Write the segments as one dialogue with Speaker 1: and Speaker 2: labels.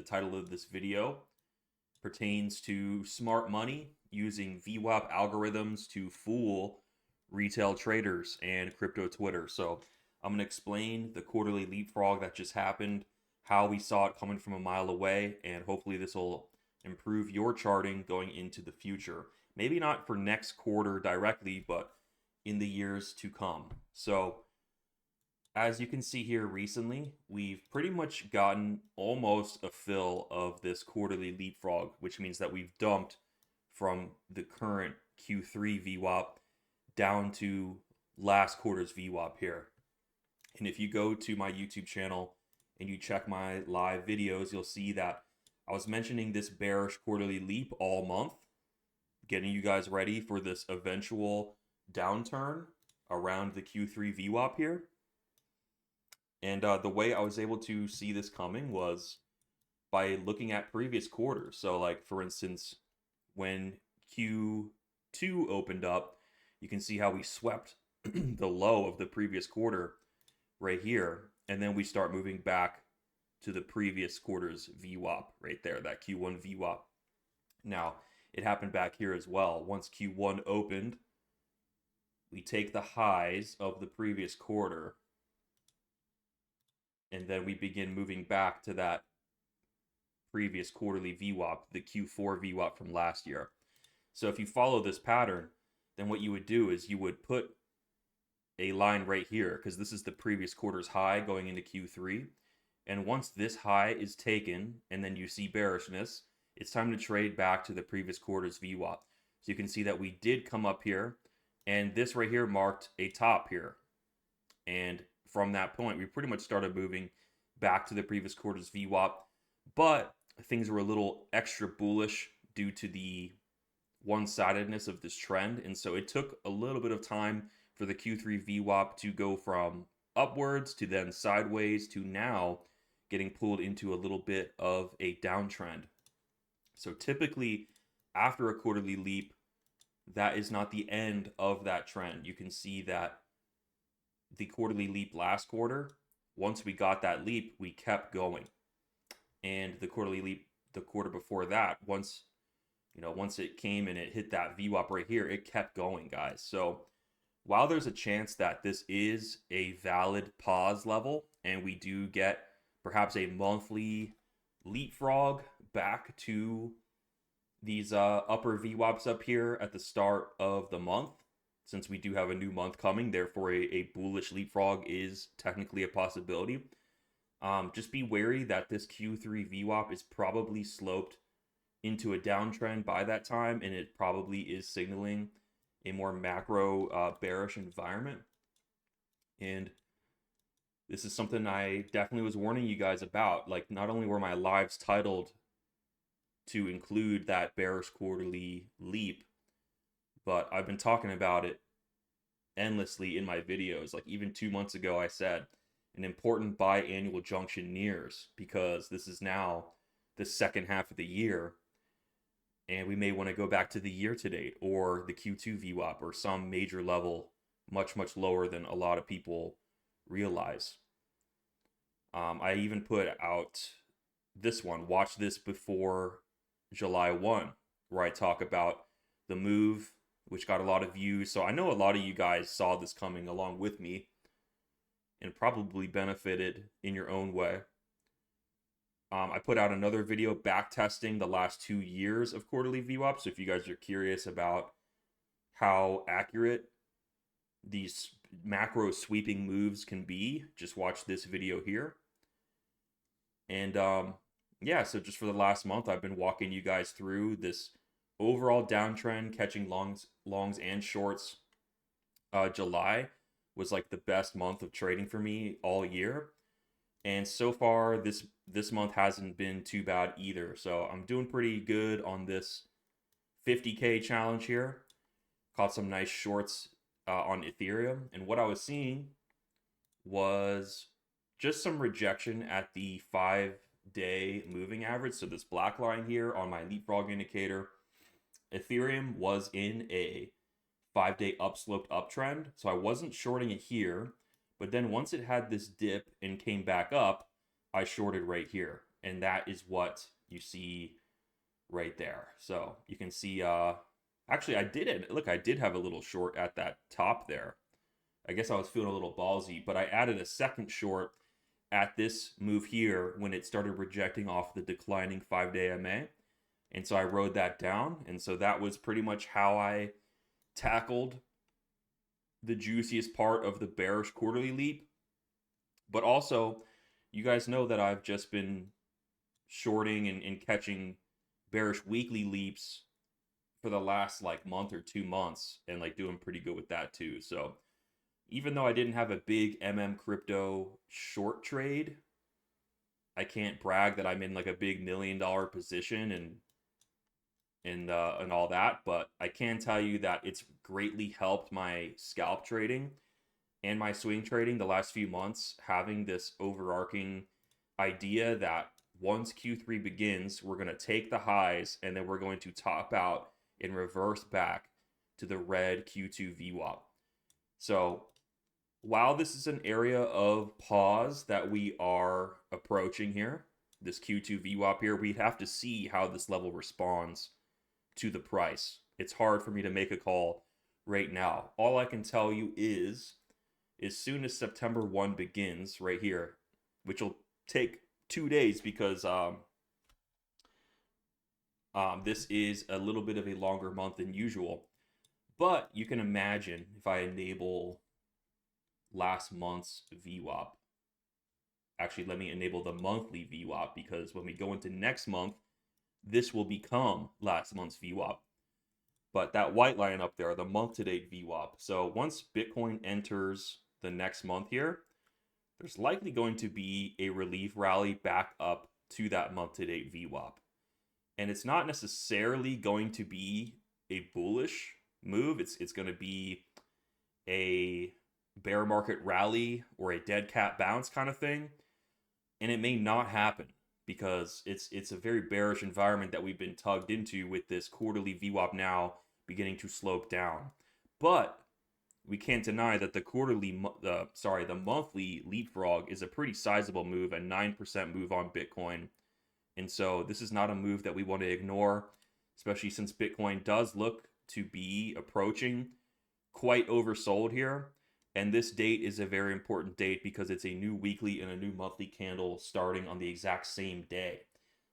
Speaker 1: The title of this video pertains to smart money using VWAP algorithms to fool retail traders and crypto Twitter. So I'm going to explain the quarterly leapfrog that just happened, how we saw it coming from a mile away, and hopefully this will improve your charting going into the future. Maybe not for next quarter directly, but in the years to come. So as you can see here recently, we've pretty much gotten almost a fill of this quarterly leapfrog, which means that we've dumped from the current Q3 VWAP down to last quarter's VWAP here. And if you go to my YouTube channel and you check my live videos, you'll see that I was mentioning this bearish quarterly leap all month, getting you guys ready for this eventual downturn around the Q3 VWAP here. And the way I was able to see this coming was by looking at previous quarters. So like, for instance, when Q2 opened up, you can see how we swept the low of the previous quarter right here. And then we start moving back to the previous quarter's VWAP right there, that Q1 VWAP. Now, it happened back here as well. Once Q1 opened, we take the highs of the previous quarter, and then we begin moving back to that previous quarterly VWAP, the Q4 VWAP from last year. So if you follow this pattern, then what you would do is you would put a line right here, because this is the previous quarter's high going into Q3. And once this high is taken, and then you see bearishness, it's time to trade back to the previous quarter's VWAP. So you can see that we did come up here, and this right here marked a top here. And from that point, we pretty much started moving back to the previous quarter's VWAP, but things were a little extra bullish due to the one-sidedness of this trend. And so it took a little bit of time for the Q3 VWAP to go from upwards to then sideways to now getting pulled into a little bit of a downtrend. So typically after a quarterly leap, that is not the end of that trend. You can see that the quarterly leap last quarter, once we got that leap, we kept going. And the quarterly leap the quarter before that, once it came and it hit that VWAP right here, it kept going, guys. So while there's a chance that this is a valid pause level and we do get perhaps a monthly leapfrog back to these upper VWAPs up here at the start of the month, since we do have a new month coming, therefore a bullish leapfrog is technically a possibility. Just be wary that this Q3 VWAP is probably sloped into a downtrend by that time, and it probably is signaling a more macro bearish environment. And this is something I definitely was warning you guys about. Like, not only were my lives titled to include that bearish quarterly leap, but I've been talking about it endlessly in my videos. Like even 2 months ago, I said an important biannual junction nears, because this is now the second half of the year. And we may want to go back to the year to date or the Q2 VWAP or some major level much, much lower than a lot of people realize. I even put out this one, watch this before July 1, where I talk about the move, which got a lot of views. So I know a lot of you guys saw this coming along with me and probably benefited in your own way. I put out another video back testing the last 2 years of quarterly VWAP. So if you guys are curious about how accurate these macro sweeping moves can be, just watch this video here. And yeah, so just for the last month, I've been walking you guys through this overall downtrend, catching longs and shorts. July was like the best month of trading for me all year. And so far, this month hasn't been too bad either. So I'm doing pretty good on this 50K challenge here. Caught some nice shorts on Ethereum. And what I was seeing was just some rejection at the 5-day moving average. So this black line here on my leapfrog indicator, Ethereum was in a 5-day upsloped uptrend. So I wasn't shorting it here. But then once it had this dip and came back up, I shorted right here. and that is what you see right there. So you can see, actually I did have a little short at that top there. I guess I was feeling a little ballsy, but I added a second short at this move here when it started rejecting off the declining 5-day MA. And so I rode that down. And so that was pretty much how I tackled the juiciest part of the bearish quarterly leap. But also, you guys know that I've just been shorting and catching bearish weekly leaps for the last like month or 2 months and like doing pretty good with that too. So even though I didn't have a big crypto short trade, I can't brag that I'm in like a big $1 million position and all that, but I can tell you that it's greatly helped my scalp trading and my swing trading the last few months, having this overarching idea that once Q3 begins, we're going to take the highs and then we're going to top out and reverse back to the red Q2 VWAP. So while this is an area of pause that we are approaching here, this Q2 VWAP here, we have to see how this level responds to the price. It's hard for me to make a call right now. All I can tell you is, as soon as September 1 begins right here, which will take 2 days because this is a little bit of a longer month than usual. But you can imagine if I enable last month's VWAP. Actually, let me enable the monthly VWAP, because when we go into next month, this will become last month's VWAP. But that white line up there, the month-to-date VWAP. So once Bitcoin enters the next month here, there's likely going to be a relief rally back up to that month-to-date VWAP. And it's not necessarily going to be a bullish move. It's going to be a bear market rally or a dead cat bounce kind of thing. And it may not happen because it's a very bearish environment that we've been tugged into with this quarterly VWAP now beginning to slope down. But we can't deny that the monthly leapfrog is a pretty sizable move, a 9% move on Bitcoin. And so this is not a move that we want to ignore, especially since Bitcoin does look to be approaching quite oversold here. And this date is a very important date because it's a new weekly and a new monthly candle starting on the exact same day.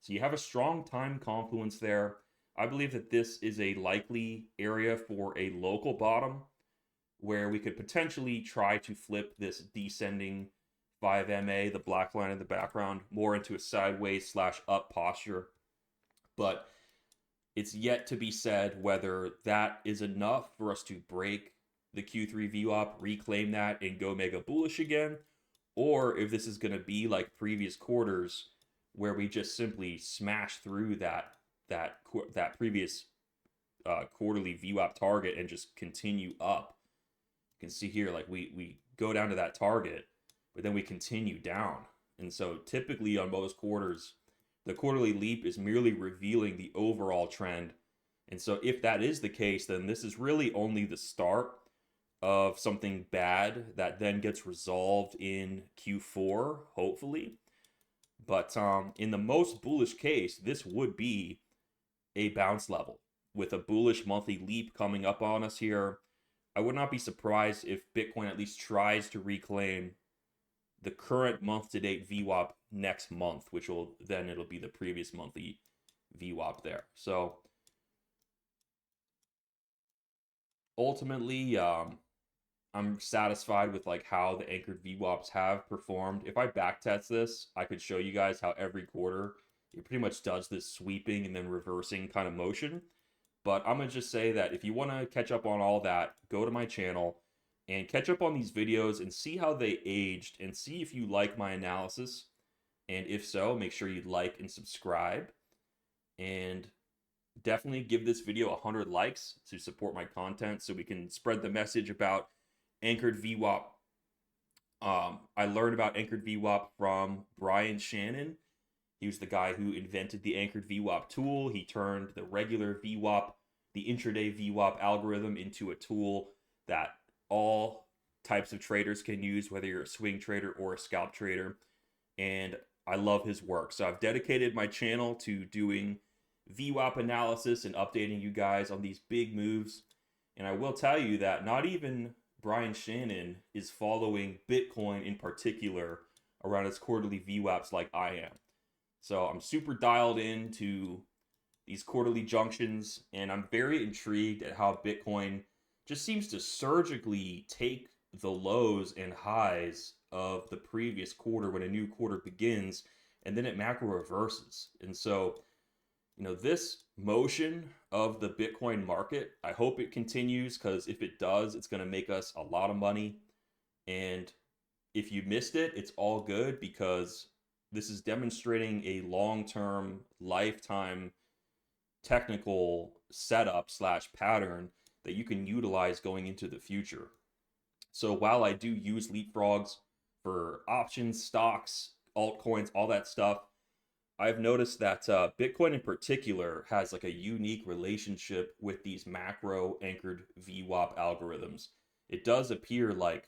Speaker 1: So you have a strong time confluence there. I believe that this is a likely area for a local bottom where we could potentially try to flip this descending 5MA, the black line in the background, more into a sideways / up posture. But it's yet to be said whether that is enough for us to break the Q3 VWAP, reclaim that, and go mega bullish again, or if this is going to be like previous quarters where we just simply smash through that previous quarterly VWAP target and just continue up. You can see here, like we go down to that target, but then we continue down. And so typically on most quarters, the quarterly leap is merely revealing the overall trend. And so if that is the case, then this is really only the start of something bad that then gets resolved in Q4, hopefully. But in the most bullish case, this would be a bounce level with a bullish monthly leap coming up on us here. I would not be surprised if Bitcoin at least tries to reclaim the current month-to-date VWAP next month, which will then it'll be the previous monthly VWAP there. So ultimately, I'm satisfied with like how the anchored VWAPs have performed. If I backtest this, I could show you guys how every quarter it pretty much does this sweeping and then reversing kind of motion. But I'm going to just say that if you want to catch up on all that, go to my channel and catch up on these videos and see how they aged and see if you like my analysis. And if so, make sure you like and subscribe. And definitely give this video 100 likes to support my content so we can spread the message about anchored VWAP. I learned about anchored VWAP from Brian Shannon. He was the guy who invented the anchored VWAP tool. He turned the regular VWAP, the intraday VWAP algorithm, into a tool that all types of traders can use, whether you're a swing trader or a scalp trader. And I love his work. So I've dedicated my channel to doing VWAP analysis and updating you guys on these big moves. And I will tell you that not even Brian Shannon is following Bitcoin in particular around its quarterly VWAPs like I am. So I'm super dialed into these quarterly junctions, and I'm very intrigued at how Bitcoin just seems to surgically take the lows and highs of the previous quarter when a new quarter begins, and then it macro reverses. And so, this motion of the Bitcoin market, I hope it continues, because if it does, it's going to make us a lot of money. And if you missed it, it's all good, because this is demonstrating a long-term, lifetime technical setup slash pattern that you can utilize going into the future. So while I do use leapfrogs for options, stocks, altcoins, all that stuff, I've noticed that Bitcoin in particular has like a unique relationship with these macro anchored VWAP algorithms. It does appear like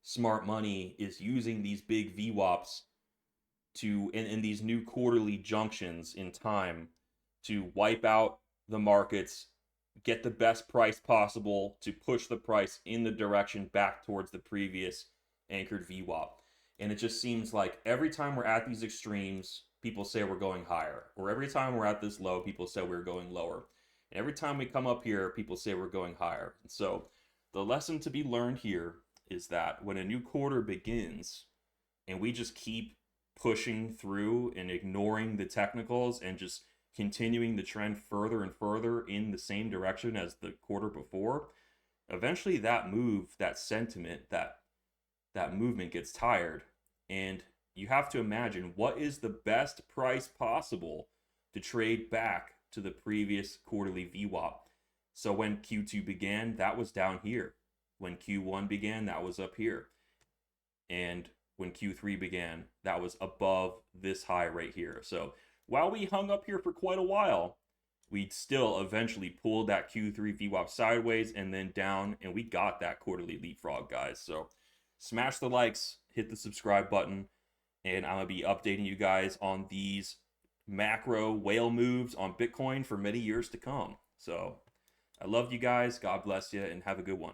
Speaker 1: smart money is using these big VWAPs to in these new quarterly junctions in time to wipe out the markets, get the best price possible to push the price in the direction back towards the previous anchored VWAP. And it just seems like every time we're at these extremes, people say we're going higher. Or every time we're at this low, people say we're going lower. And every time we come up here, people say we're going higher. And so the lesson to be learned here is that when a new quarter begins and we just keep pushing through and ignoring the technicals and just continuing the trend further and further in the same direction as the quarter before, eventually that move, that sentiment, that movement gets tired. And you have to imagine, what is the best price possible to trade back to the previous quarterly VWAP? So when Q2 began, that was down here. When Q1 began, that was up here. And when Q3 began, that was above this high right here. So while we hung up here for quite a while, we still eventually pulled that Q3 VWAP sideways and then down, and we got that quarterly leapfrog, guys. So smash the likes, hit the subscribe button, and I'm going to be updating you guys on these macro whale moves on Bitcoin for many years to come. So I love you guys. God bless you, and have a good one.